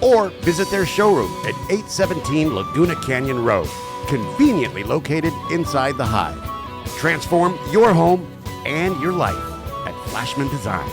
or visit their showroom at 817 Laguna Canyon Road, conveniently located inside the Hive. Transform your home and your life at Flashman Design.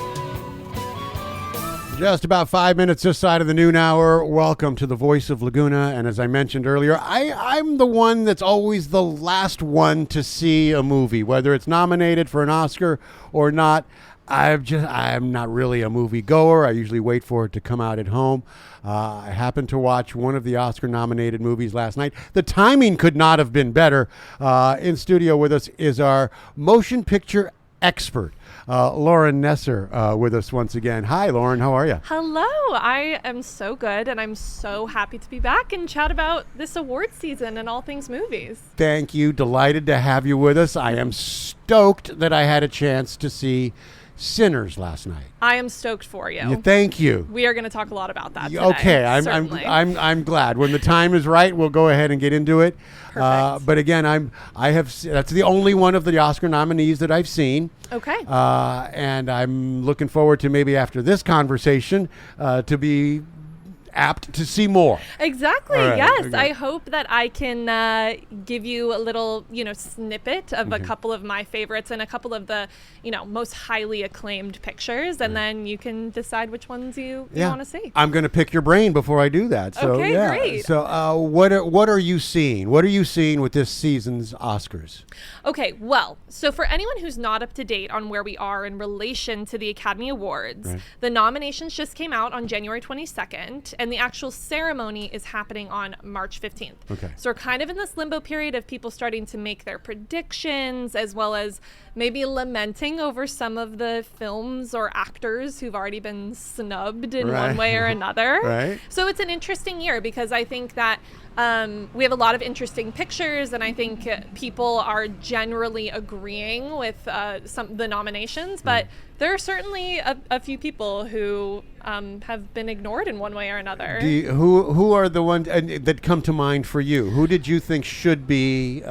Just about 5 minutes this side of the noon hour. Welcome to the Voice of Laguna. And as I mentioned earlier, I'm the one that's always the last one to see a movie, whether it's nominated for an Oscar or not. I'm not really a movie goer. I usually wait for it to come out at home. I happened to watch one of the Oscar-nominated movies last night. The timing could not have been better. In studio with us is our motion picture expert, Lauren Nesser, with us once again. Hi, Lauren. How are you? Hello. I am so good, and I'm so happy to be back and chat about this award season and all things movies. Thank you. Delighted to have you with us. I am stoked that I had a chance to see Sinners last night. I am stoked for you. Yeah, thank you. We are going to talk a lot about that today. Okay, I'm glad. When the time is right, we'll go ahead and get into it. But again, that's the only one of the Oscar nominees that I've seen. Okay. And I'm looking forward to maybe after this conversation to be apt to see more. Exactly. Right, yes. okay. I hope that I can give you a little, snippet of a couple of my favorites and a couple of the, most highly acclaimed pictures, and then you can decide which ones you want to see. I'm going to pick your brain before I do that. So, okay, yeah. Great. So, what are you seeing? What are you seeing with this season's Oscars? Okay, well, so for anyone who's not up to date on where we are in relation to the Academy Awards, the nominations just came out on January 22nd, and the actual ceremony is happening on March 15th. Okay. So we're kind of in this limbo period of people starting to make their predictions, as well as maybe lamenting over some of the films or actors who've already been snubbed in one way or another. Right. So it's an interesting year because I think that we have a lot of interesting pictures, and I think people are generally agreeing with the nominations, but there are certainly a few people who have been ignored in one way or another. Who are the ones that come to mind for you? Who did you think should be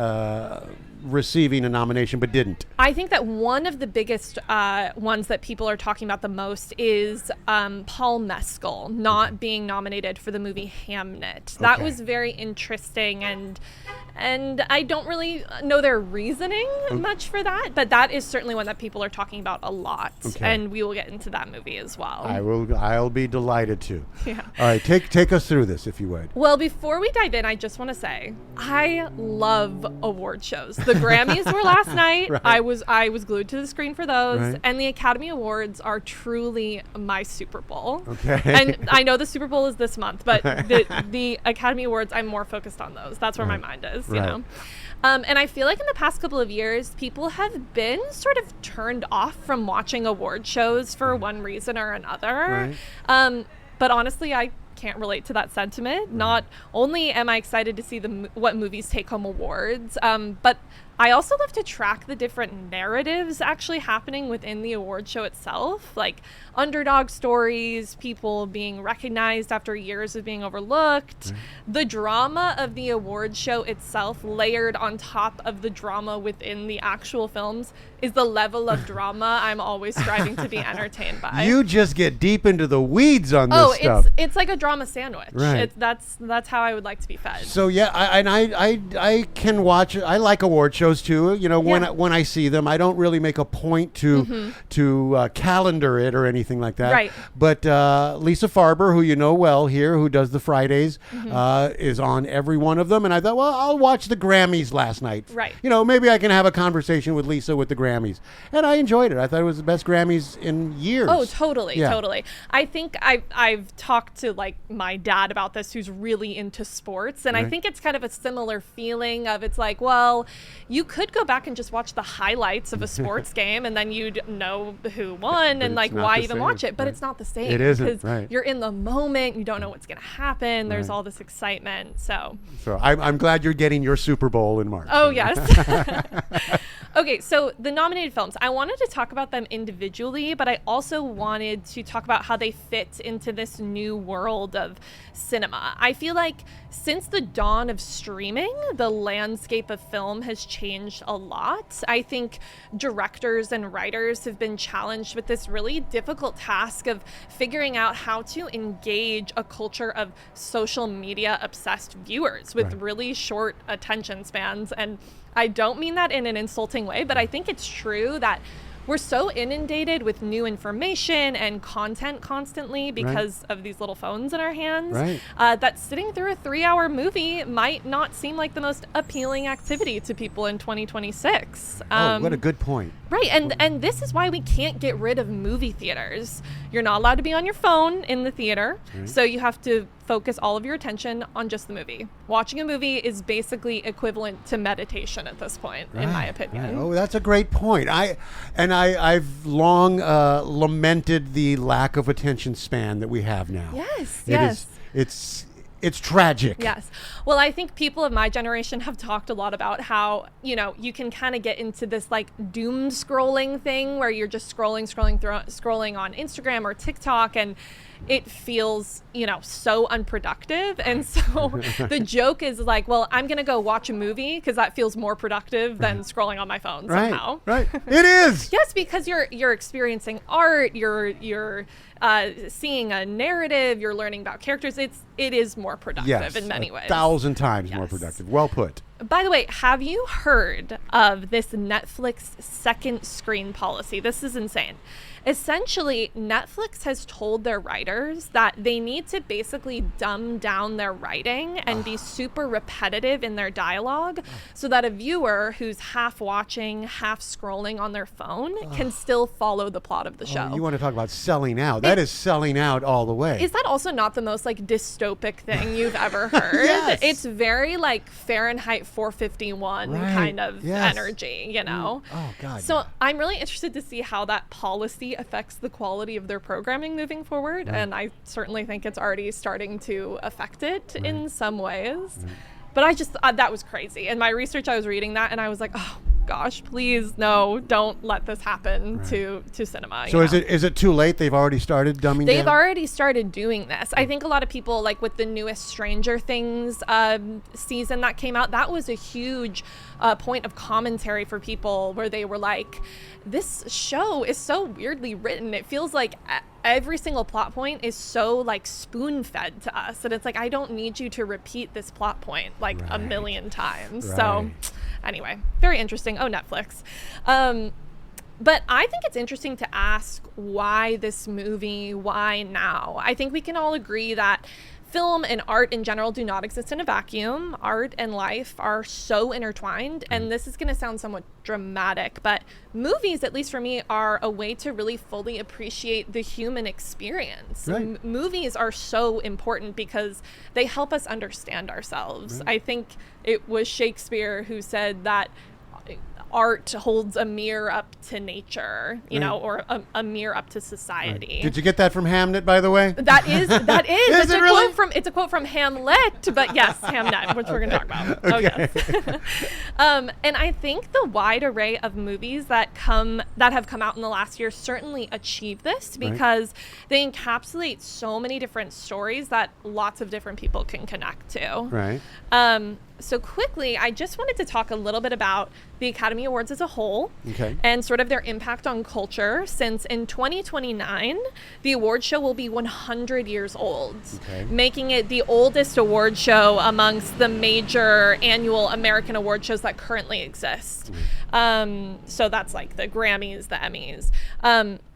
receiving a nomination but didn't? I think that one of the biggest ones that people are talking about the most is Paul Mescal not being nominated for the movie Hamnet. That was very interesting, and I don't really know their reasoning much for that, but that is certainly one that people are talking about a lot, and we will get into that movie as well. I'll be delighted to. Yeah. All right, take us through this if you would. Well, before we dive in, I just want to say I love award shows. The Grammys were last night. Right. I was glued to the screen for those, Right. and the Academy Awards are truly my Super Bowl. Okay. And I know the Super Bowl is this month, but the Academy Awards, I'm more focused on those. That's where my mind is, you know. And I feel like in the past couple of years, people have been sort of turned off from watching award shows for one reason or another. Right. But honestly, I can't relate to that sentiment. Not only am I excited to see what movies take home awards, but I also love to track the different narratives actually happening within the award show itself, like underdog stories, people being recognized after years of being overlooked, the drama of the award show itself layered on top of the drama within the actual films is the level of drama I'm always striving to be entertained by. You just get deep into the weeds on this stuff. It's like a drama sandwich. Right. That's how I would like to be fed. So yeah, I can watch. I like award shows too. When I see them, I don't really make a point to calendar it or anything like that. Right. But Lisa Farber, who you know well here, who does the Fridays, is on every one of them. And I thought, well, I'll watch the Grammys last night. Right. Maybe I can have a conversation with Lisa with the Grammys, and I enjoyed it. I thought it was the best Grammys in years. Oh, totally, Yeah. totally. I think I've talked to like my dad about this, who's really into sports, and I think it's kind of a similar feeling of it's like, well, you could go back and just watch the highlights of a sports game, and then you'd know who won and like why even watch it. But it's not the same. It isn't, because right. you're in the moment. You don't know what's going to happen. There's all this excitement. So I'm glad you're getting your Super Bowl in March. Oh, yes. Okay, so the nominated films, I wanted to talk about them individually, but I also wanted to talk about how they fit into this new world world of cinema. I feel like since the dawn of streaming, the landscape of film has changed a lot. I think directors and writers have been challenged with this really difficult task of figuring out how to engage a culture of social media obsessed viewers with really short attention spans. And I don't mean that in an insulting way, but I think it's true that we're so inundated with new information and content constantly because of these little phones in our hands that sitting through a 3-hour movie might not seem like the most appealing activity to people in 2026. What a good point. Right, and this is why we can't get rid of movie theaters. You're not allowed to be on your phone in the theater, so you have to focus all of your attention on just the movie. Watching a movie is basically equivalent to meditation at this point, in my opinion. Oh, that's a great point. I've long lamented the lack of attention span that we have now. Yes. It's tragic. Yes. Well, I think people of my generation have talked a lot about how, you can kind of get into this like doom scrolling thing where you're just scrolling on Instagram or TikTok, and it feels, so unproductive. And so the joke is like, well, I'm going to go watch a movie because that feels more productive than scrolling on my phone somehow. Right. It is. Yes, because you're experiencing art, you're seeing a narrative, you're learning about characters. It is more productive in many ways. 1,000 times more productive. Well put. By the way, have you heard of this Netflix second screen policy? This is insane. Essentially, Netflix has told their writers that they need to basically dumb down their writing and be super repetitive in their dialogue so that a viewer who's half watching, half scrolling on their phone can still follow the plot of the show. You want to talk about selling out. That is selling out all the way. Is that also not the most like dystopic thing you've ever heard? Yes. It's very like Fahrenheit 451 kind of energy, Oh, God. So I'm really interested to see how that policy affects the quality of their programming moving forward. And I certainly think it's already starting to affect it in some ways. But I just, that was crazy. In my research, I was reading that and I was like, oh gosh, please, no, don't let this happen to cinema. So is it too late? They've already started dumbing down? They've already started doing this. I think a lot of people, like with the newest Stranger Things season that came out, that was a huge point of commentary for people where they were like, this show is so weirdly written. It feels like every single plot point is so like spoon fed to us. And it's like, I don't need you to repeat this plot point like a million times. So anyway, very interesting. Oh, Netflix. But I think it's interesting to ask why this movie, why now? I think we can all agree that film and art in general do not exist in a vacuum. Art and life are so intertwined, and this is going to sound somewhat dramatic, but movies, at least for me, are a way to really fully appreciate the human experience. Movies are so important because they help us understand ourselves. I think it was Shakespeare who said that art holds a mirror up to nature, or a mirror up to society. Did you get that from Hamnet, by the way? That is. Is it really? It's a quote from Hamlet, but yes, Hamnet, which we're going to talk about. Okay. Oh, yes. And I think the wide array of movies that have come out in the last year certainly achieve this because they encapsulate so many different stories that lots of different people can connect to. Right. So quickly, I just wanted to talk a little bit about the Academy Awards as a whole and sort of their impact on culture, since in 2029, the award show will be 100 years old, making it the oldest award show amongst the major annual American award shows that currently exist. So that's like the Grammys, the Emmys.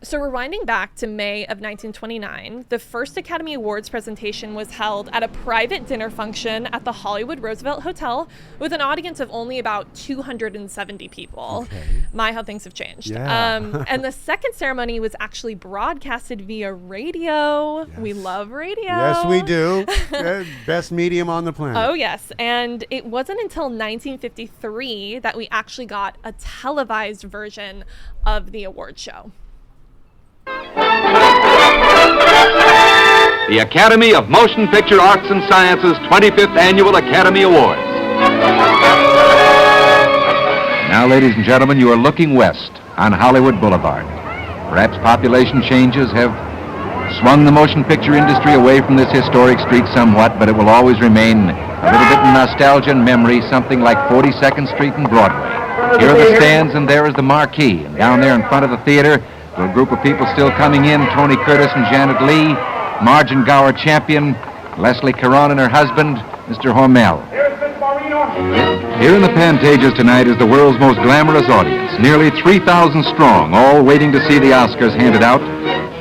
So rewinding back to May of 1929, the first Academy Awards presentation was held at a private dinner function at the Hollywood Roosevelt Hotel with an audience of only about 270 people. My, how things have changed. And the second ceremony was actually broadcasted via radio. We love radio. Yes, we do. Best medium on the planet. Oh, yes. And it wasn't until 1953 that we actually got a televised version of the award show. The Academy of Motion Picture Arts and Sciences 25th Annual Academy Awards. Now, ladies and gentlemen, you are looking west on Hollywood Boulevard. Perhaps population changes have swung the motion picture industry away from this historic street somewhat, but it will always remain a little bit of nostalgia and memory, something like 42nd Street and Broadway. Here are the stands, and there is the marquee. And down there in front of the theater, a group of people still coming in, Tony Curtis and Janet Leigh, Margin Gower champion, Leslie Caron and her husband, Mr. Hormel. Here in the Pantages tonight is the world's most glamorous audience, nearly 3,000 strong, all waiting to see the Oscars handed out,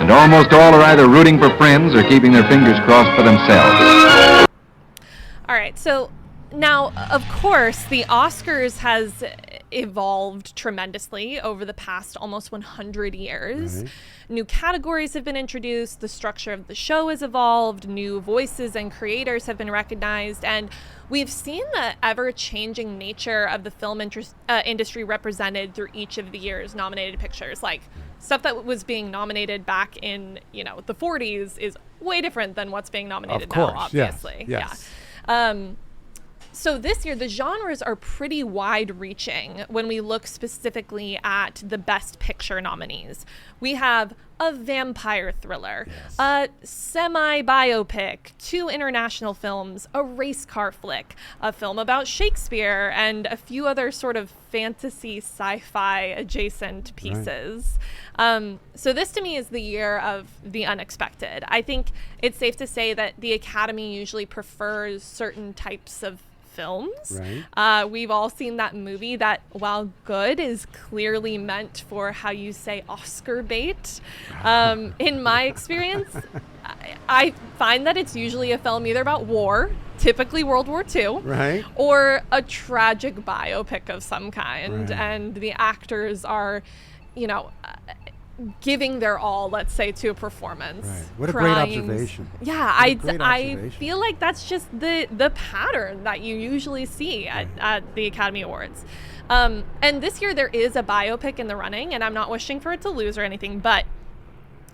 and almost all are either rooting for friends or keeping their fingers crossed for themselves. All right, so now, of course, the Oscars has evolved tremendously over the past almost 100 years. Right. New categories have been introduced, the structure of the show has evolved, new voices and creators have been recognized, and we've seen the ever-changing nature of the film industry represented through each of the year's nominated pictures. Like, stuff that was being nominated back in, the 40s is way different than what's being nominated now, obviously. Yes. Yeah. So this year, the genres are pretty wide-reaching when we look specifically at the Best Picture nominees. We have a vampire thriller, a semi-biopic, 2 international films, a race car flick, a film about Shakespeare, and a few other sort of fantasy sci-fi adjacent pieces. So this to me is the year of the unexpected. I think it's safe to say that the Academy usually prefers certain types of films. Right. We've all seen that movie that, while good, is clearly meant for, how you say, Oscar bait. In my experience, I find that it's usually a film either about war, typically World War II, Right. or a tragic biopic of some kind, Right. and the actors are, giving their all, let's say, to a performance. Right. What a crying. great observation. Yeah, What a great I observation. feel like that's just the pattern that you usually see at the Academy Awards. And this year there is a biopic in the running, and I'm not wishing for it to lose or anything, but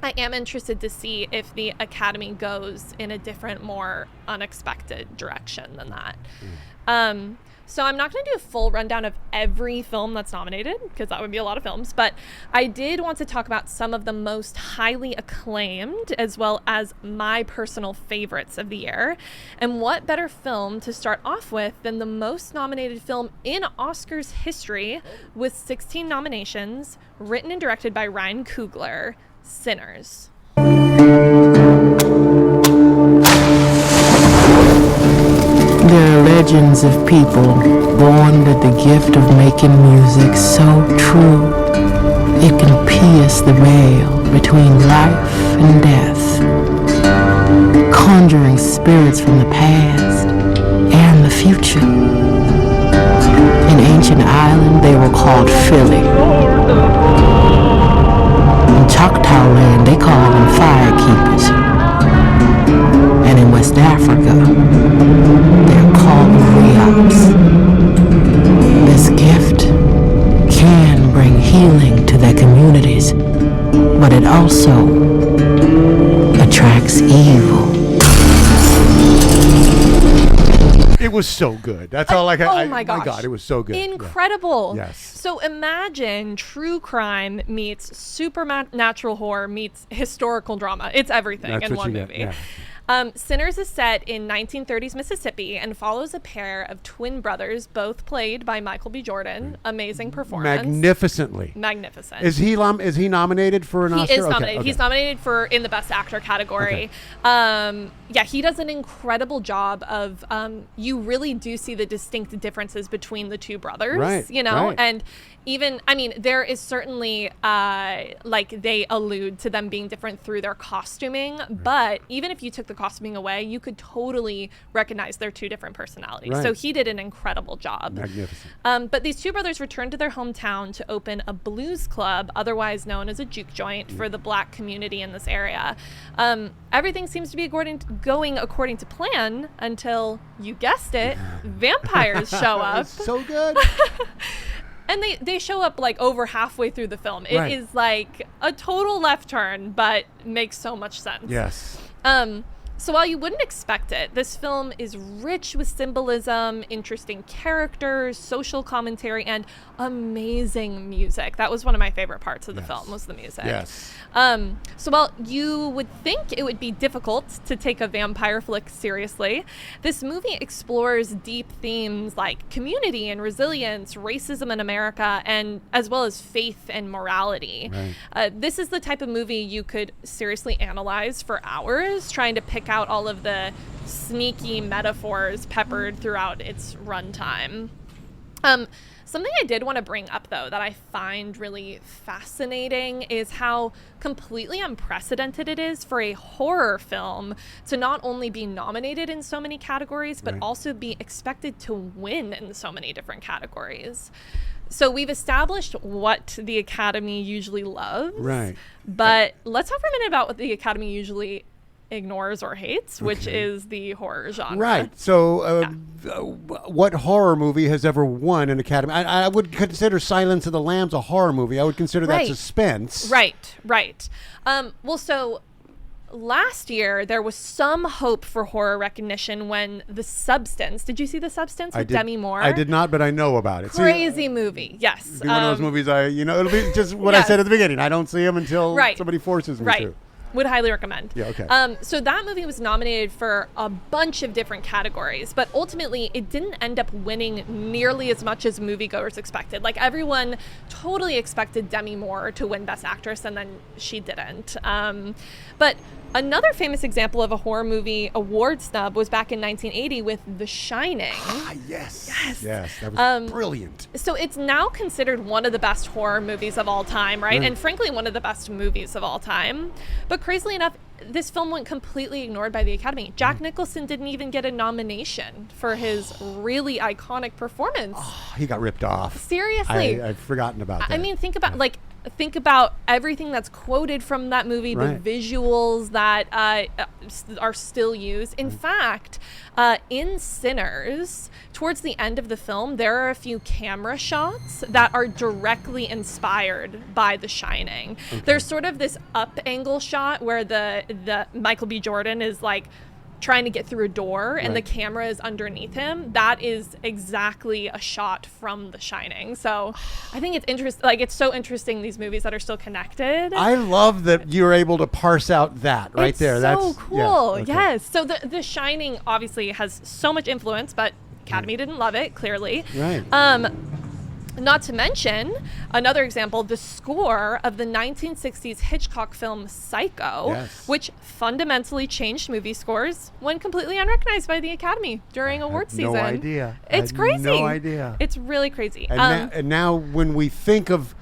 I am interested to see if the Academy goes in a different, more unexpected direction than that. So I'm not going to do a full rundown of every film that's nominated, because that would be a lot of films, but I did want to talk about some of the most highly acclaimed, as well as my personal favorites of the year. And what better film to start off with than the most nominated film in Oscars history, with 16 nominations, written and directed by Ryan Coogler, Sinners. There are legends of people born with the gift of making music so true it can pierce the veil between life and death, conjuring spirits from the past and the future. In ancient Ireland, they were called Philly. In Choctaw land, they called them firekeepers. And in West Africa, they're called griots. This gift can bring healing to their communities, but it also attracts evil. It was so good. That's all I can. Oh my gosh. My God, it was so good. Yeah. Incredible. Yes. So imagine true crime meets supernatural horror meets historical drama. It's everything That's in what one you get, movie. yeah. Sinners is set in 1930s Mississippi and follows a pair of twin brothers, both played by Michael B. Jordan. Amazing performance. Magnificently. Magnificent. Is he nominated for an Oscar? He is nominated. Okay. He's nominated for in the Best Actor category. Yeah, he does an incredible job of. You really do see the distinct differences between the two brothers. Right, right. And even there is certainly like they allude to them being different through their costuming, but even if you took the costuming away, you could totally recognize their two different personalities. Right. So he did an incredible job. Magnificent. But these two brothers returned to their hometown to open a blues club, otherwise known as a juke joint, for the black community in this area. Everything seems to be going according to plan until, you guessed it, vampires show up. It's so good. And they show up like over halfway through the film. It is Right. like a total left turn, but makes so much sense. Yes. So while you wouldn't expect it, this film is rich with symbolism, interesting characters, social commentary, and amazing music. That was one of my favorite parts of the film, was the music. Yes. So while you would think it would be difficult to take a vampire flick seriously, this movie explores deep themes like community and resilience, racism in America, and as well as faith and morality. Right. This is the type of movie you could seriously analyze for hours, trying to pick out all of the sneaky metaphors peppered throughout its runtime. Something I did want to bring up, though, that I find really fascinating is how completely unprecedented it is for a horror film to not only be nominated in so many categories, but also be expected to win in so many different categories. So we've established what the Academy usually loves. Right. But let's talk for a minute about what the Academy usually ignores or hates, which is the horror genre. Right. So, what horror movie has ever won an Academy? I would consider Silence of the Lambs a horror movie. I would consider that suspense. Right. Well, so last year there was some hope for horror recognition when The Substance. Did you see The Substance with Demi Moore? I did not, but I know about it. Crazy movie. Yes. It'll be one of those movies it'll be just what I said at the beginning. I don't see them until somebody forces me to. Would highly recommend. Yeah, okay. So that movie was nominated for a bunch of different categories, but ultimately it didn't end up winning nearly as much as moviegoers expected. Like, everyone totally expected Demi Moore to win Best Actress, and then she didn't. But another famous example of a horror movie award snub was back in 1980 with The Shining. Yes, that was brilliant. So it's now considered one of the best horror movies of all time, right? And frankly, one of the best movies of all time. But crazily enough, this film went completely ignored by the Academy. Jack Nicholson didn't even get a nomination for his really iconic performance. Oh, he got ripped off. Seriously. I've forgotten about that. I mean, think about everything that's quoted from that movie, the visuals that are still used. In fact, in Sinners, towards the end of the film, there are a few camera shots that are directly inspired by The Shining. There's sort of this up angle shot where the Michael B. Jordan is like trying to get through a door and the camera is underneath him. That is exactly a shot from The Shining. So I think it's interesting. Like, it's so interesting, these movies that are still connected. I love that you're able to parse out that right there. So That's cool. Yeah, okay. Yes. So the Shining obviously has so much influence, but Academy didn't love it, clearly. Right. Not to mention, another example, the score of the 1960s Hitchcock film Psycho, which fundamentally changed movie scores, went completely unrecognized by the Academy during awards season. No idea. It's crazy. No idea. It's really crazy. And now when we think of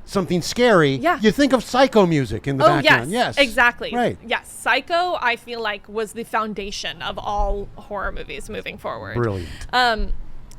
something scary, you think of Psycho music in the background. Yes, exactly. Right. Yes, Psycho, I feel like, was the foundation of all horror movies moving forward. Brilliant.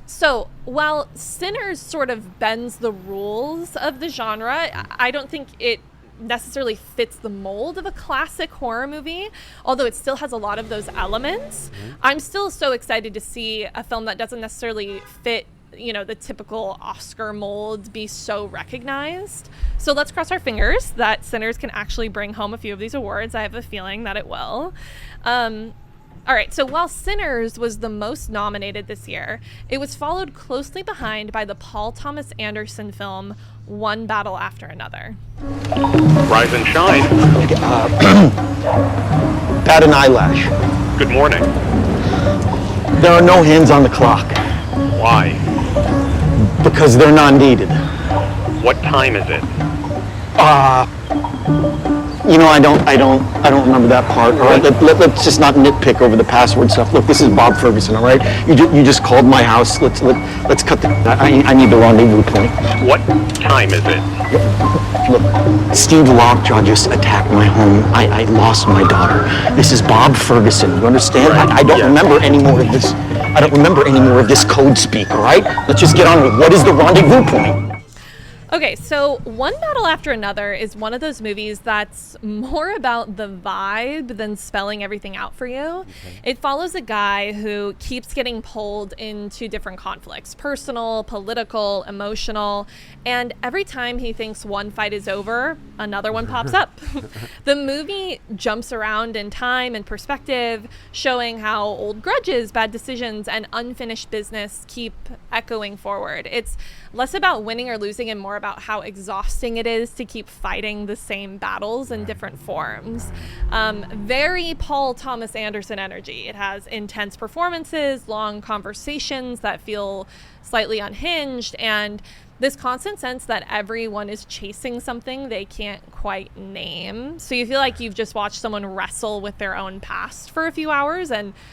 So while Sinners sort of bends the rules of the genre, I don't think it necessarily fits the mold of a classic horror movie, although it still has a lot of those elements. I'm still so excited to see a film that doesn't necessarily fit, the typical Oscar mold be so recognized. So let's cross our fingers that Sinners can actually bring home a few of these awards. I have a feeling that it will. All right, so while Sinners was the most nominated this year, it was followed closely behind by the Paul Thomas Anderson film One Battle After Another. Rise and shine. Bat an eyelash. Good morning. There are no hands on the clock. Why? Because they're not needed. What time is it? I don't remember that part. All right, let's just not nitpick over the password stuff. Look, this is Bob Ferguson. All right, you just called my house. Let's cut the. I need the rendezvous point. What time is it? Look, Steve Lockjaw just attacked my home. I lost my daughter. This is Bob Ferguson. You understand? Right. I don't remember any more of this. I don't remember any more of this code speak. All right, let's just get on with what is the rendezvous point. Okay, so One Battle After Another is one of those movies that's more about the vibe than spelling everything out for you. Okay. It follows a guy who keeps getting pulled into different conflicts, personal, political, emotional, and every time he thinks one fight is over, another one pops up. The movie jumps around in time and perspective, showing how old grudges, bad decisions, and unfinished business keep echoing forward. It's less about winning or losing and more about how exhausting it is to keep fighting the same battles in different forms. Very Paul Thomas Anderson energy. It has intense performances, long conversations that feel slightly unhinged, and this constant sense that everyone is chasing something they can't quite name. So you feel like you've just watched someone wrestle with their own past for a few hours,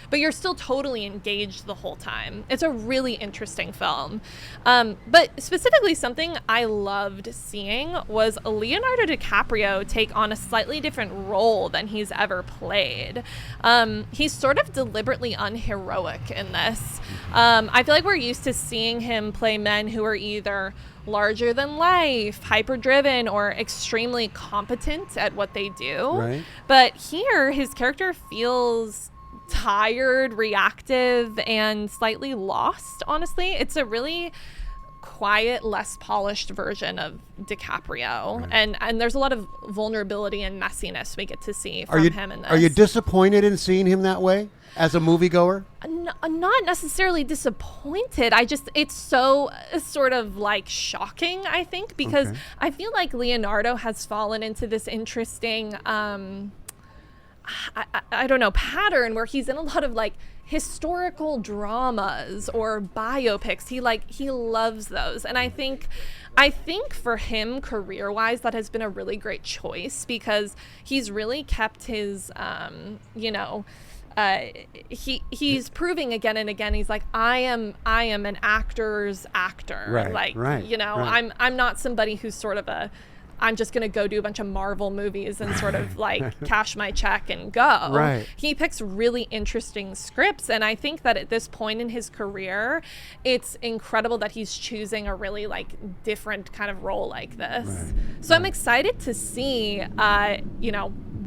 but you're still totally engaged the whole time. It's a really interesting film. But specifically, something I loved seeing was Leonardo DiCaprio take on a slightly different role than he's ever played. He's sort of deliberately unheroic in this. I feel like we're used to seeing him play men who are either larger than life, hyper driven, or extremely competent at what they do. Right. But here, his character feels tired, reactive, and slightly lost, honestly. It's a really quiet, less polished version of DiCaprio. Right. And there's a lot of vulnerability and messiness we get to see from him in this. Are you disappointed in seeing him that way as a moviegoer? I'm not necessarily disappointed. It's so sort of like shocking, I think, because I feel like Leonardo has fallen into this interesting, I don't know, pattern where he's in a lot of like historical dramas or biopics. He loves those. And I think for him, career-wise, that has been a really great choice because he's really kept his, he's proving again and again. He's like, I am an actor's actor. Right. I'm not somebody who's sort of I'm just going to go do a bunch of Marvel movies and sort of like cash my check and go. Right. He picks really interesting scripts. And I think that at this point in his career, it's incredible that he's choosing a really like different kind of role like this. Right. So I'm excited to see,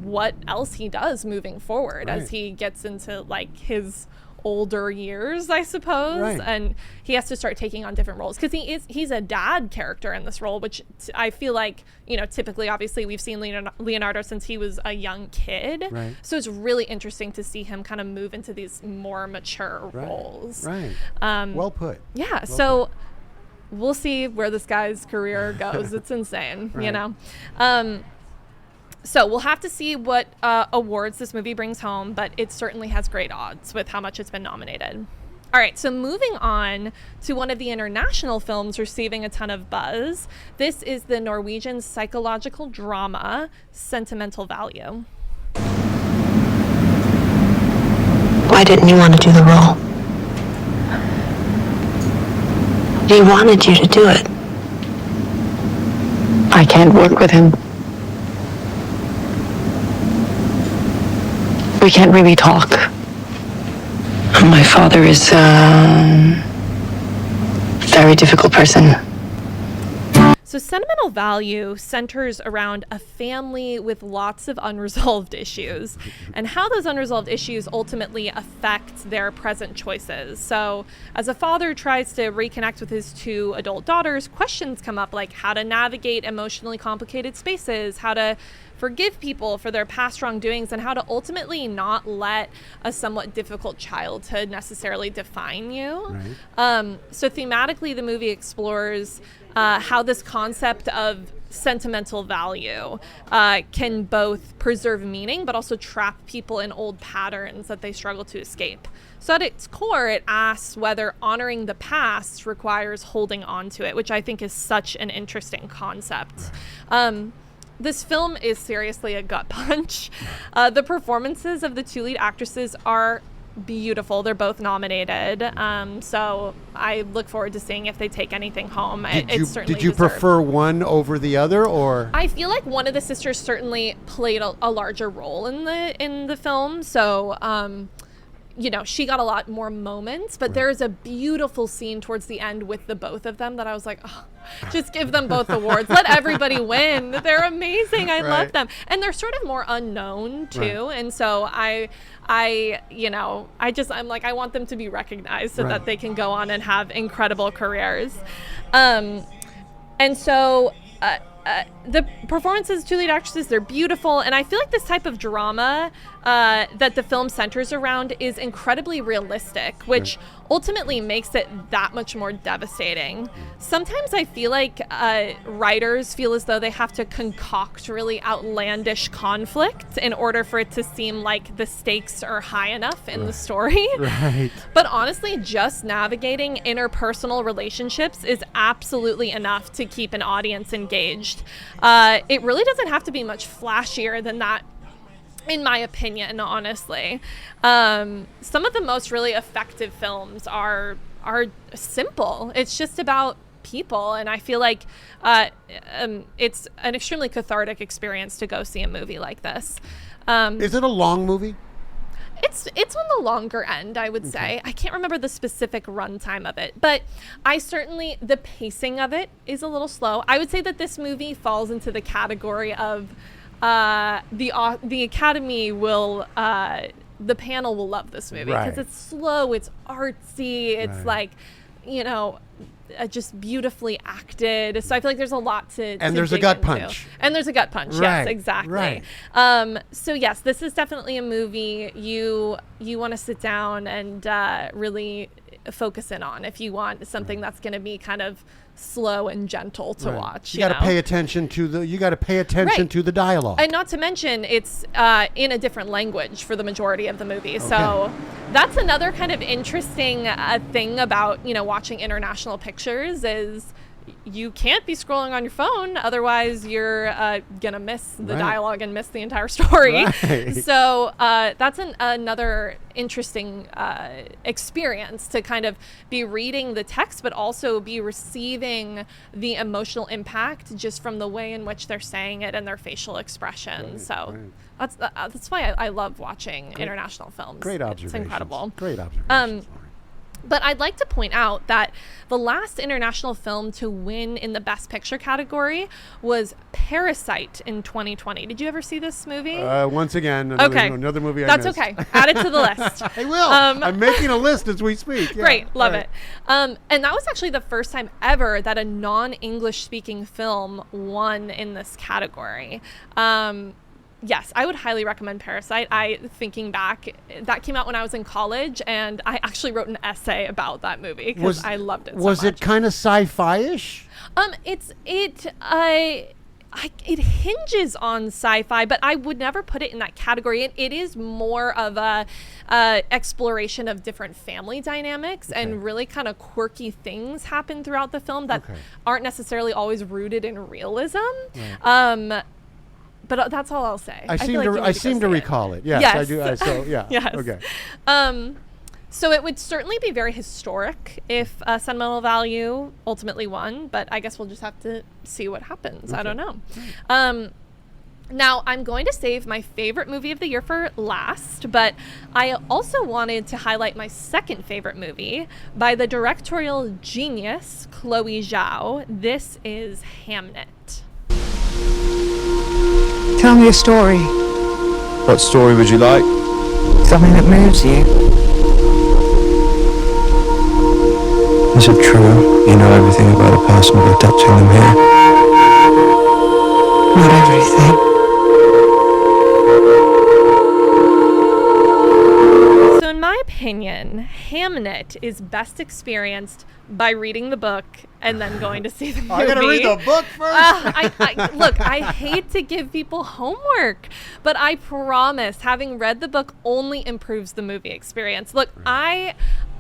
what else he does moving forward as he gets into like his older years, I suppose. Right. And he has to start taking on different roles because he's a dad character in this role, which I feel like, typically, obviously we've seen Leonardo since he was a young kid. Right. So it's really interesting to see him kind of move into these more mature roles. Right. Well put. Yeah. Well put. We'll see where this guy's career goes. It's insane, So we'll have to see what awards this movie brings home, but it certainly has great odds with how much it's been nominated. All right, so moving on to one of the international films receiving a ton of buzz. This is the Norwegian psychological drama, Sentimental Value. Why didn't you want to do the role? He wanted you to do it. I can't work with him. We can't really talk. My father is a very difficult person. So Sentimental Value centers around a family with lots of unresolved issues and how those unresolved issues ultimately affect their present choices. So as a father tries to reconnect with his two adult daughters, questions come up like how to navigate emotionally complicated spaces, how to forgive people for their past wrongdoings, and how to ultimately not let a somewhat difficult childhood necessarily define you. Right. So thematically, the movie explores how this concept of sentimental value can both preserve meaning but also trap people in old patterns that they struggle to escape. So at its core, it asks whether honoring the past requires holding on to it, which I think is such an interesting concept. This film is seriously a gut punch. The performances of the two lead actresses are beautiful. They're both nominated. So I look forward to seeing if they take anything home. Did you prefer one over the other, or? I feel like one of the sisters certainly played a larger role in the film. So she got a lot more moments, but there is a beautiful scene towards the end with the both of them that I was like, oh, just give them both awards. Let everybody win. They're amazing. I love them. And they're sort of more unknown too. And so I'm like, I want them to be recognized so that they can go on and have incredible careers. And so the performances, two lead actresses, they're beautiful. And I feel like this type of drama that the film centers around is incredibly realistic, which ultimately makes it that much more devastating. Sometimes I feel like writers feel as though they have to concoct really outlandish conflict in order for it to seem like the stakes are high enough in the story. Right. But honestly, just navigating interpersonal relationships is absolutely enough to keep an audience engaged. It really doesn't have to be much flashier than that, in my opinion, honestly. Some of the most really effective films are simple. It's just about people, and I feel like it's an extremely cathartic experience to go see a movie like this. Is it a long movie? It's on the longer end, I would say. I can't remember the specific runtime of it, but the pacing of it is a little slow. I would say that this movie falls into the category of the Academy will, the panel will love this movie because it's slow, it's artsy, it's like, just beautifully acted. So I feel like there's a lot to and there's a dig gut into. punch. And there's a gut punch. Right, Yes, exactly. right. So yes, this is definitely a movie you want to sit down and really focus in on if you want something that's going to be kind of slow and gentle to watch. You got to pay attention to the dialogue. And not to mention, it's in a different language for the majority of the movie. So that's another kind of interesting thing about, watching international pictures is you can't be scrolling on your phone. Otherwise, you're going to miss the dialogue and miss the entire story. Right. So that's another interesting experience to kind of be reading the text, but also be receiving the emotional impact just from the way in which they're saying it and their facial expressions. That's why I love watching international films. Great observation. It's incredible. Great observation. But I'd like to point out that the last international film to win in the Best Picture category was Parasite in 2020. Did you ever see this movie? Once again, another movie I missed. That's okay. Add it to the list. I will. I'm making a list as we speak. Yeah. Great. Love it. And that was actually the first time ever that a non-English speaking film won in this category. Yes, I would highly recommend Parasite. Thinking back, that came out when I was in college, and I actually wrote an essay about that movie because I loved it so much. Was it kind of sci-fi-ish? It hinges on sci-fi, but I would never put it in that category. It is more of a exploration of different family dynamics and really kind of quirky things happen throughout the film that aren't necessarily always rooted in realism. Right. But that's all I'll say. I seem to recall it. Yes, I do. Yes. Okay. So it would certainly be very historic if Sentimental Value ultimately won, but I guess we'll just have to see what happens. I don't know. Now, I'm going to save my favorite movie of the year for last, but I also wanted to highlight my second favorite movie by the directorial genius, Chloe Zhao. This is Hamnet. Tell me a story. What story would you like? Something that moves you. Is it true you know everything about a person by touching them here? Not everything. So in my opinion, Hamnet is best experienced by reading the book and then going to see the movie. I gotta read the book first. Look, I hate to give people homework, but I promise having read the book only improves the movie experience. Look, I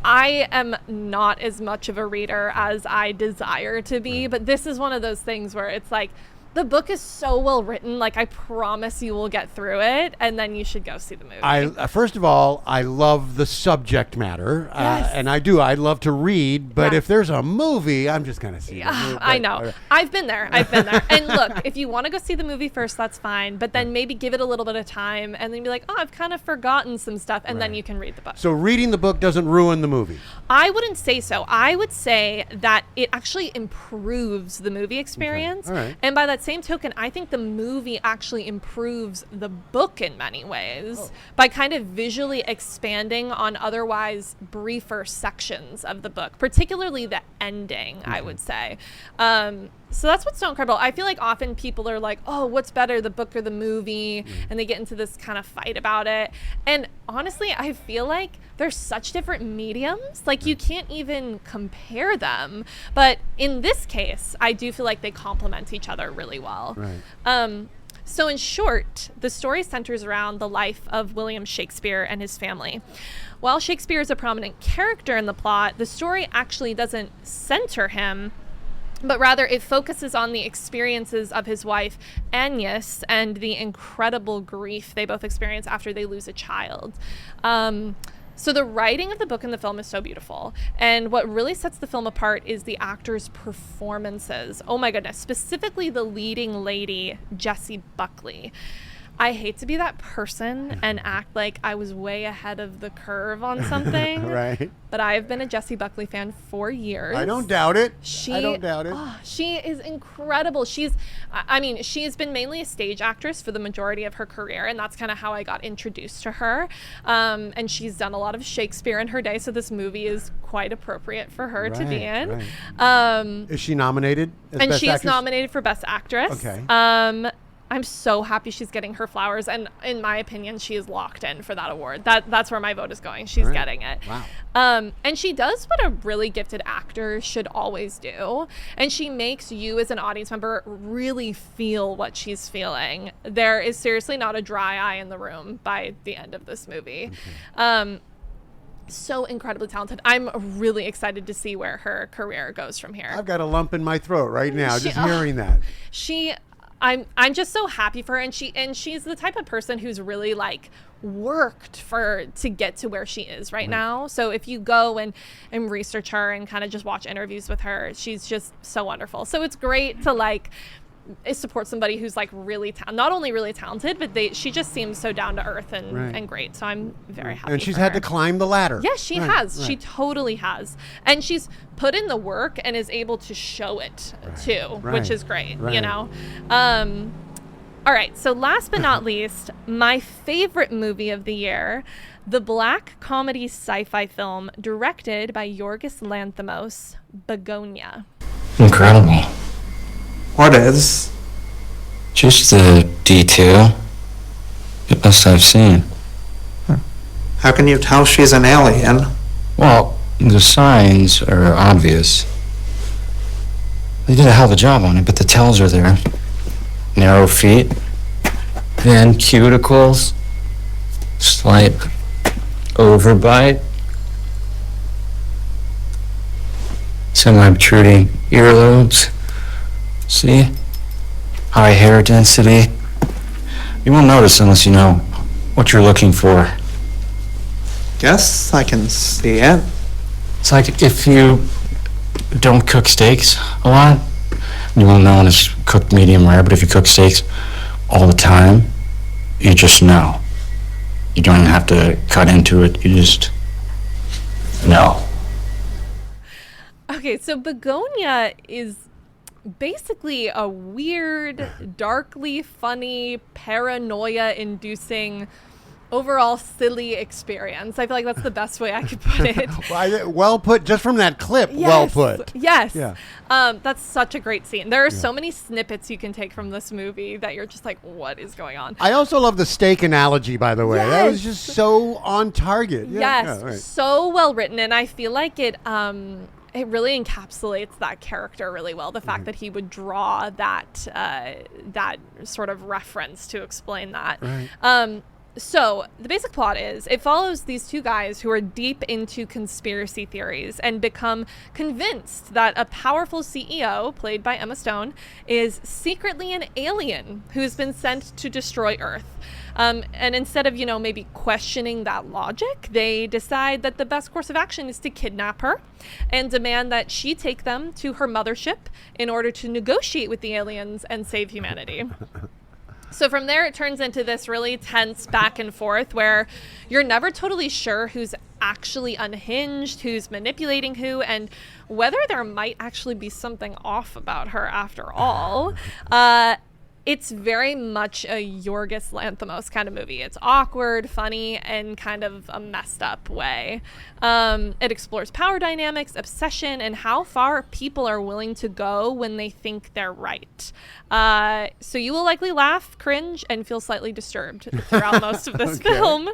am not as much of a reader as I desire to be, but this is one of those things where it's like, The book is so well written. Like, I promise you will get through it, and then you should go see the movie. First of all, I love the subject matter, Yes. and I love to read. But Yeah. if there's a movie, I'm just gonna see. I know. I've been there. And look, if you want to go see the movie first, that's fine. But then maybe give it a little bit of time, and then be like, oh, I've kind of forgotten some stuff, and then you can read the book. So reading the book doesn't ruin the movie. I wouldn't say so. I would say that it actually improves the movie experience. All right. And by that same token, I think the movie actually improves the book in many ways by kind of visually expanding on otherwise briefer sections of the book, particularly the ending, I would say. So that's what's so incredible. I feel like often people are like, oh, what's better, the book or the movie? And they get into this kind of fight about it. And honestly, I feel like they're such different mediums. Like, you can't even compare them. But in this case, I do feel like they complement each other really well. Right. So in short, the story centers around the life of William Shakespeare and his family. While Shakespeare is a prominent character in the plot, the story actually doesn't center him, but rather it focuses on the experiences of his wife, Agnes, and the incredible grief they both experience after they lose a child. So the writing of the book and the film is so beautiful. And what really sets the film apart is the actors' performances. Oh my goodness, specifically the leading lady, Jessie Buckley. I hate to be that person and act like I was way ahead of the curve on something. Right. But I've been a Jessie Buckley fan for years. I don't doubt it. She I don't doubt it. She is incredible. She's been mainly a stage actress for the majority of her career, and that's kind of how I got introduced to her. And she's done a lot of Shakespeare in her day, so this movie is quite appropriate for her to be in. Right. Is she nominated as and Best she is Actress? nominated for Best Actress. Okay. I'm so happy she's getting her flowers, and in my opinion, she is locked in for that award. That's where my vote is going. She's getting it. Wow. And she does what a really gifted actor should always do, and she makes you as an audience member really feel what she's feeling. There is seriously not a dry eye in the room by the end of this movie. So incredibly talented. I'm really excited to see where her career goes from here. I've got a lump in my throat right now just hearing that. I'm just so happy for her, and she's the type of person who's really like worked to get to where she is right now. So if you go and research her and kind of just watch interviews with her, she's just so wonderful. So it's great to like support somebody who's like really not only really talented, but she just seems so down to earth and great. So I'm very happy. And she's for had her. to climb the ladder. Yes, she has. Right. She totally has. And she's put in the work and is able to show it too, which is great, you know? All right. So last but not least, my favorite movie of the year, the black comedy sci-fi film directed by Yorgos Lanthimos, Begonia. Incredible. What is? Just the detail. The best I've seen. How can you tell she's an alien? Well, the signs are obvious. They did a hell of a job on it, but the tells are there. Narrow feet, thin cuticles, slight overbite, semi-protruding earlobes. See? High hair density. You won't notice unless you know what you're looking for. Guess I can see it. It's like if you don't cook steaks a lot, you won't know when it's cooked medium rare, but if you cook steaks all the time, you just know. You don't even have to cut into it, you just know. Okay, so Begonia is basically a weird, darkly funny, paranoia-inducing, overall silly experience. I feel like that's the best way I could put it. Well put, just from that clip. Yes, well put. Yes. Yeah. That's such a great scene. There are so many snippets you can take from this movie that you're just like, what is going on? I also love the steak analogy, by the way. Yes. That was just so on target. Yes, so well written, and I feel like it really encapsulates that character really well. The fact that he would draw that sort of reference to explain that. Right. So the basic plot is it follows these two guys who are deep into conspiracy theories and become convinced that a powerful CEO, played by Emma Stone, is secretly an alien who's been sent to destroy Earth. And instead of, maybe questioning that logic, they decide that the best course of action is to kidnap her and demand that she take them to her mothership in order to negotiate with the aliens and save humanity. So from there, it turns into this really tense back and forth where you're never totally sure who's actually unhinged, who's manipulating who, and whether there might actually be something off about her after all. It's very much a Yorgos Lanthimos kind of movie. It's awkward, funny, and kind of a messed up way. It explores power dynamics, obsession, and how far people are willing to go when they think they're right. So you will likely laugh, cringe, and feel slightly disturbed throughout most of this film.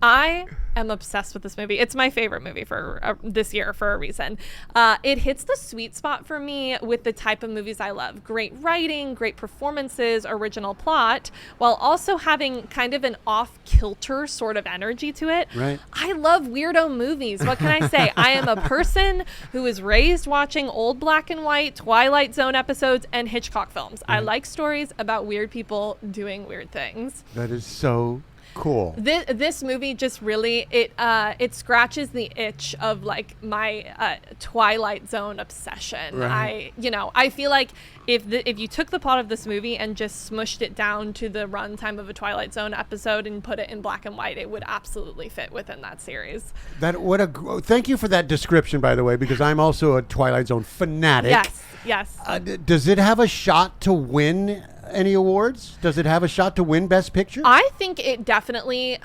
I am obsessed with this movie. It's my favorite movie for this year for a reason. It hits the sweet spot for me with the type of movies I love. Great writing, great performances, original plot, while also having kind of an off-kilter sort of energy to it. Right. I love weirdo movies. What can I say? I am a person who was raised watching old black and white Twilight Zone episodes and Hitchcock films. I like stories about weird people doing weird things. That is so cool. This movie just really it scratches the itch of like my Twilight Zone obsession. Right. I feel like if you took the plot of this movie and just smushed it down to the runtime of a Twilight Zone episode and put it in black and white, it would absolutely fit within that series. Thank you for that description, by the way, because I'm also a Twilight Zone fanatic. Yes. Does it have a shot to win any awards? Does it have a shot to win Best Picture? I think it definitely,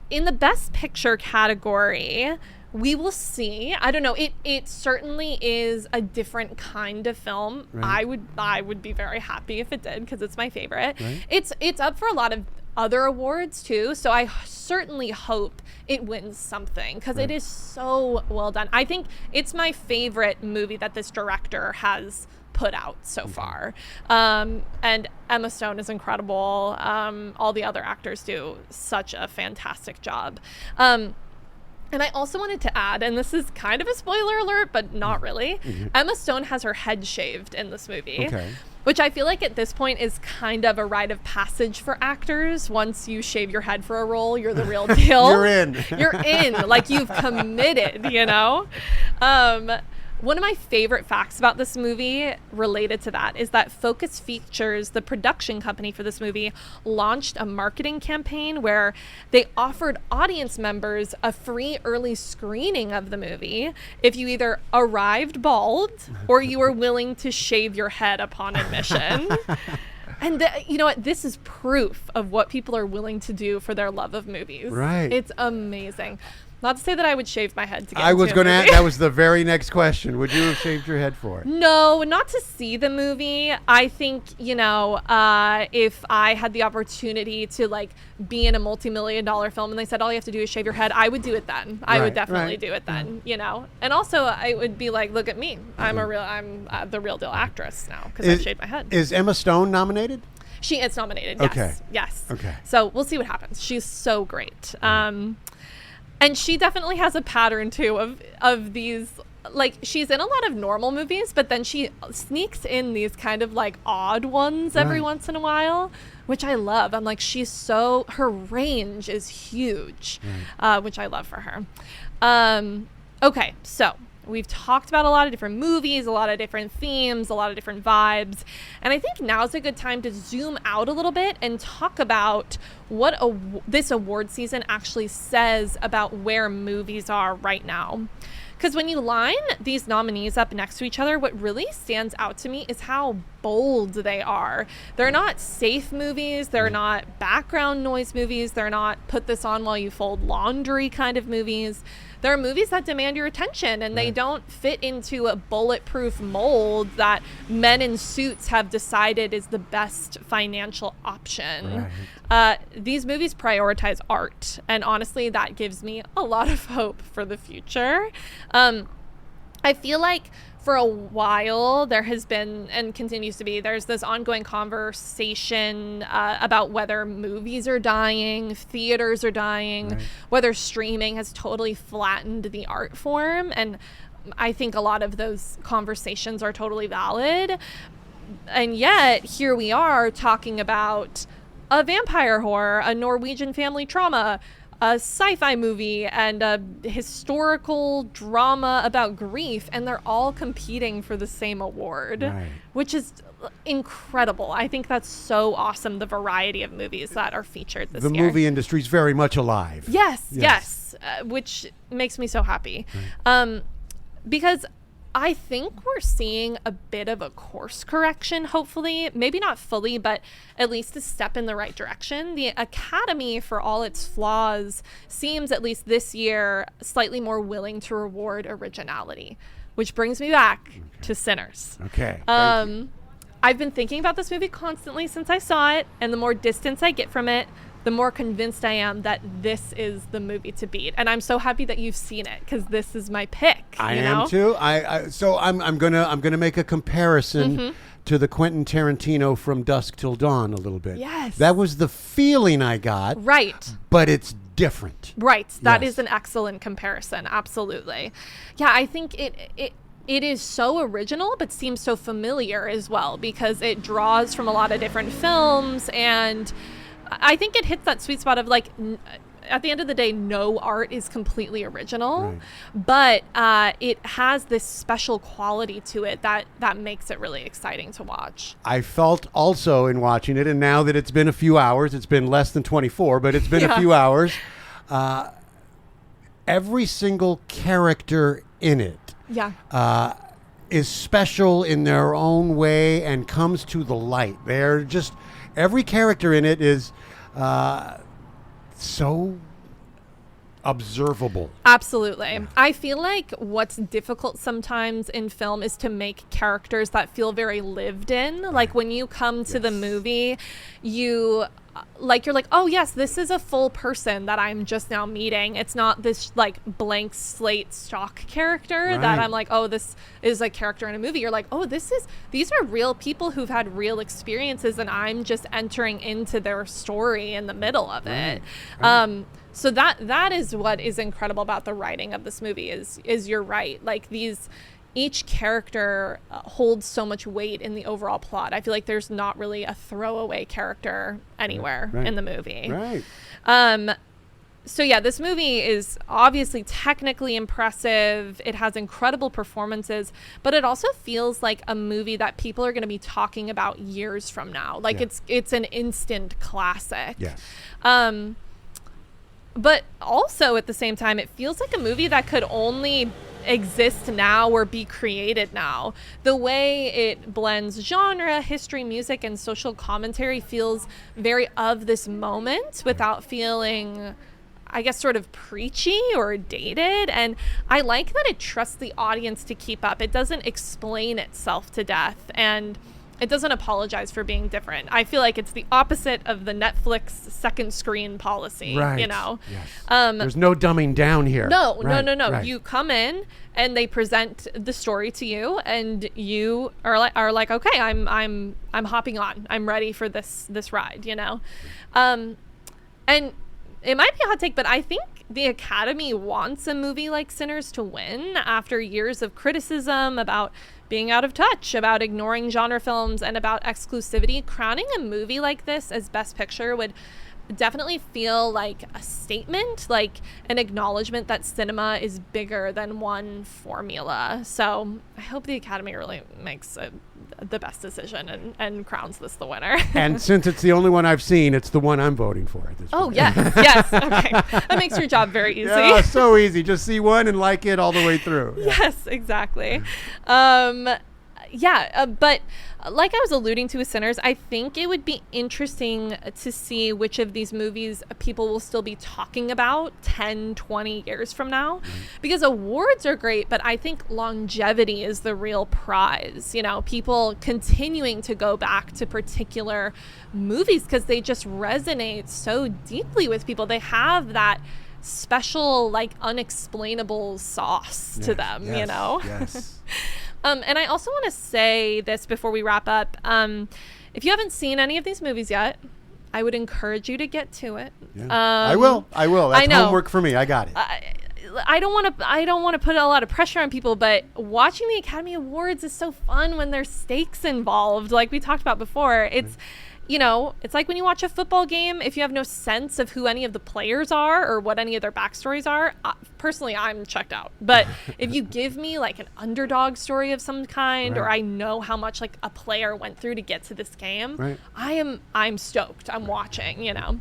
in the Best Picture category, we will see. I don't know. It certainly is a different kind of film. Right. I would be very happy if it did because it's my favorite. Right. It's up for a lot of other awards too, so I certainly hope it wins something because it is so well done. I think it's my favorite movie that this director has put out so far. And Emma Stone is incredible. All the other actors do such a fantastic job. And I also wanted to add, and this is kind of a spoiler alert, but not really, Emma Stone has her head shaved in this movie. Okay. Which I feel like at this point is kind of a rite of passage for actors. Once you shave your head for a role, you're the real deal. You're in. You're in. Like, you've committed, One of my favorite facts about this movie related to that is that Focus Features, the production company for this movie, launched a marketing campaign where they offered audience members a free early screening of the movie if you either arrived bald or you were willing to shave your head upon admission. And you know what? This is proof of what people are willing to do for their love of movies. Right. It's amazing. Not to say that I would shave my head to get I was going to that was the very next question. Would you have shaved your head for it? No, not to see the movie. I think, if I had the opportunity to like be in a multi-million-dollar film and they said all you have to do is shave your head, I would do it then. I would definitely do it then, And also I would be like, look at me. I'm the real deal actress now because I shaved my head. Is Emma Stone nominated? She is nominated. Okay. Yes. Okay. So we'll see what happens. She's so great. And she definitely has a pattern too of these, like, she's in a lot of normal movies, but then she sneaks in these kind of like odd ones every once in a while, which I love. I'm like, her range is huge, which I love for her. Okay, so we've talked about a lot of different movies, a lot of different themes, a lot of different vibes. And I think now's a good time to zoom out a little bit and talk about what this award season actually says about where movies are right now. Because when you line these nominees up next to each other, what really stands out to me is how bold they are. They're not safe movies. They're not background noise movies. They're not put this on while you fold laundry kind of movies. They're movies that demand your attention, and they don't fit into a bulletproof mold that men in suits have decided is the best financial option. Right. These movies prioritize art, and honestly, that gives me a lot of hope for the future. I feel like for a while there has been, and continues to be, there's this ongoing conversation about whether movies are dying, theaters are dying, whether streaming has totally flattened the art form. And I think a lot of those conversations are totally valid. And yet here we are talking about a vampire horror, a Norwegian family trauma, a sci-fi movie, and a historical drama about grief, and they're all competing for the same award, which is incredible. I think that's so awesome, the variety of movies that are featured this year. The movie industry's very much alive. Yes, which makes me so happy. Because I think we're seeing a bit of a course correction, hopefully. Maybe not fully, but at least a step in the right direction. The Academy, for all its flaws, seems, at least this year, slightly more willing to reward originality. Which brings me back to Sinners. Okay. I've been thinking about this movie constantly since I saw it, and the more distance I get from it, the more convinced I am that this is the movie to beat. And I'm so happy that you've seen it, because this is my pick. I am too. So I'm gonna make a comparison to the Quentin Tarantino From Dusk Till Dawn a little bit. Yes. That was the feeling I got. Right. But it's different. Right. That is an excellent comparison. Absolutely. Yeah, I think it is so original, but seems so familiar as well, because it draws from a lot of different films, and I think it hits that sweet spot of, like, at the end of the day, no art is completely original, but it has this special quality to it that makes it really exciting to watch. I felt also in watching it, and now that it's been a few hours, it's been less than 24, but it's been a few hours, every single character in it is special in their own way and comes to the light. They're just, every character in it is so observable. Absolutely. I feel like what's difficult sometimes in film is to make characters that feel very lived in. Like when you come to the movie, you're like, oh yes, this is a full person that I'm just now meeting. It's not this like blank slate stock character that I'm like, oh, this is a character in a movie. You're like, oh, these are real people who've had real experiences, and I'm just entering into their story in the middle of it. So that is what is incredible about the writing of this movie is you're right. Like each character holds so much weight in the overall plot. I feel like there's not really a throwaway character anywhere in the movie. So yeah, this movie is obviously technically impressive. It has incredible performances, but it also feels like a movie that people are going to be talking about years from now. Like it's an instant classic. But also at the same time, it feels like a movie that could only exist now or be created now. The way it blends genre, history, music, and social commentary feels very of this moment without feeling, I guess, sort of preachy or dated. And I like that it trusts the audience to keep up. It doesn't explain itself to death, and it doesn't apologize for being different. I feel like it's the opposite of the Netflix second screen policy, you know? There's no dumbing down here. No. You come in and they present the story to you, and you are like, okay, I'm hopping on. I'm ready for this ride, you know? And it might be a hot take, but I think the Academy wants a movie like Sinners to win after years of criticism about being out of touch, about ignoring genre films, and about exclusivity. Crowning a movie like this as Best Picture would definitely feel like a statement, like an acknowledgement that cinema is bigger than one formula. So I hope the Academy really makes the best decision and crowns this the winner. And since it's the only one I've seen, it's the one I'm voting for at this point. Oh, yes. Okay. That makes your job very easy. Yeah, so easy. Just see one and like it all the way through. Yes, exactly. But like I was alluding to with Sinners, I think it would be interesting to see which of these movies people will still be talking about 10, 20 years from now. Because awards are great, but I think longevity is the real prize. You know, people continuing to go back to particular movies because they just resonate so deeply with people. They have that special, like, unexplainable sauce to them, you know? Yes. And I also want to say this before we wrap up. If you haven't seen any of these movies yet, I would encourage you to get to it. Yeah. I will. That's I know. homework for me. I got it. I don't want to put a lot of pressure on people, but watching the Academy Awards is so fun when there's stakes involved, like we talked about before. It's you know, it's like when you watch a football game, if you have no sense of who any of the players are or what any of their backstories are, personally, I'm checked out. But if you give me like an underdog story of some kind, or I know how much like a player went through to get to this game, I'm stoked. I'm watching, you know.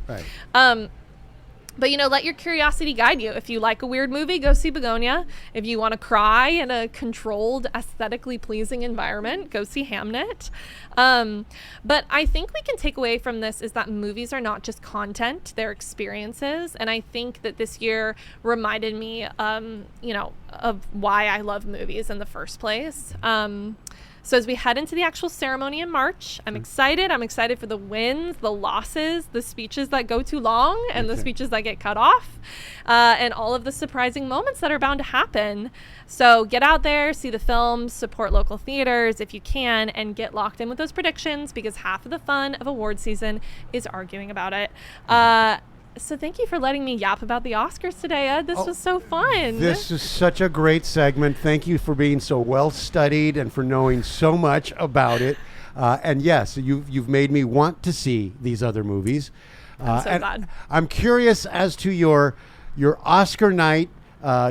But, you know, let your curiosity guide you. If you like a weird movie, go see Begonia. If you want to cry in a controlled, aesthetically pleasing environment, go see Hamnet. But I think we can take away from this is that movies are not just content, they're experiences. And I think that this year reminded me, you know, of why I love movies in the first place. So as we head into the actual ceremony in March, I'm excited. I'm excited for the wins, the losses, the speeches that go too long, and the speeches that get cut off, and all of the surprising moments that are bound to happen. So get out there, see the films, support local theaters if you can, and get locked in with those predictions, because half of the fun of award season is arguing about it. So thank you for letting me yap about the Oscars today, Ed. This was so fun. This is such a great segment. Thank you for being so well studied and for knowing so much about it. And yes, you've made me want to see these other movies. I'm so glad. I'm curious as to your Oscar night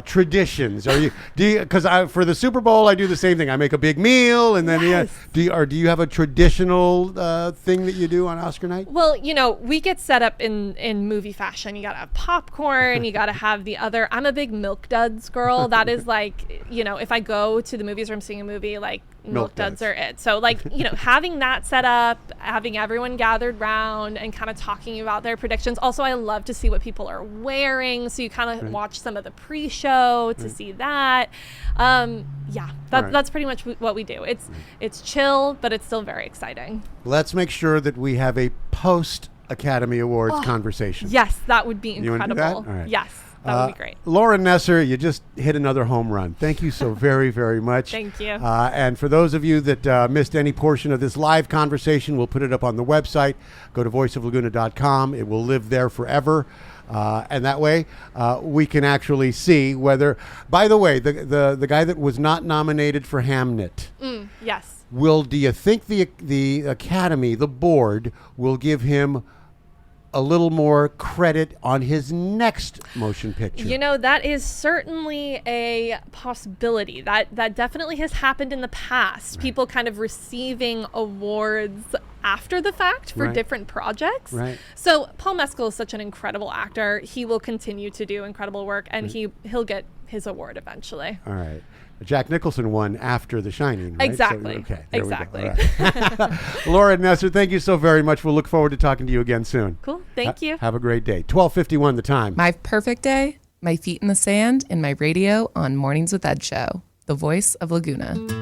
traditions. Are you because for the Super Bowl I do the same thing. I make a big meal and then do you have a traditional thing that you do on Oscar night? Well, you know, we get set up in movie fashion. You gotta have popcorn, you gotta have the other. I'm a big Milk Duds girl. That is like, you know, if I go to the movies or I'm seeing a movie, like Milk Duds are it. So like, you know, having that set up, having everyone gathered round and kind of talking about their predictions. Also, I love to see what people are wearing. So you kind of watch some of the pre-show to see that. That's pretty much what we do. It's chill, but it's still very exciting. Let's make sure that we have a post Academy Awards conversation. Yes, that would be incredible. You want to do that? All right. Yes. That would be great. Lauren Nesser, you just hit another home run. Thank you so very, very much. Thank you. And for those of you that missed any portion of this live conversation, we'll put it up on the website. Go to voiceoflaguna.com. It will live there forever. And that way we can actually see whether, by the way, the guy that was not nominated for Hamnet. Yes. Do you think the Academy, the board, will give him a little more credit on his next motion picture? You know, that is certainly a possibility. That definitely has happened in the past. People kind of receiving awards after the fact for different projects. So Paul Mescal is such an incredible actor. He will continue to do incredible work, and he'll get his award eventually. All right. Jack Nicholson won after The Shining, right? Exactly. So, okay. Exactly. Right. Laura Nesser, thank you so very much. We'll look forward to talking to you again soon. Cool. Thank you. Have a great day. 12:51 the time. My perfect day, my feet in the sand, and my radio on Mornings with Ed show, the voice of Laguna.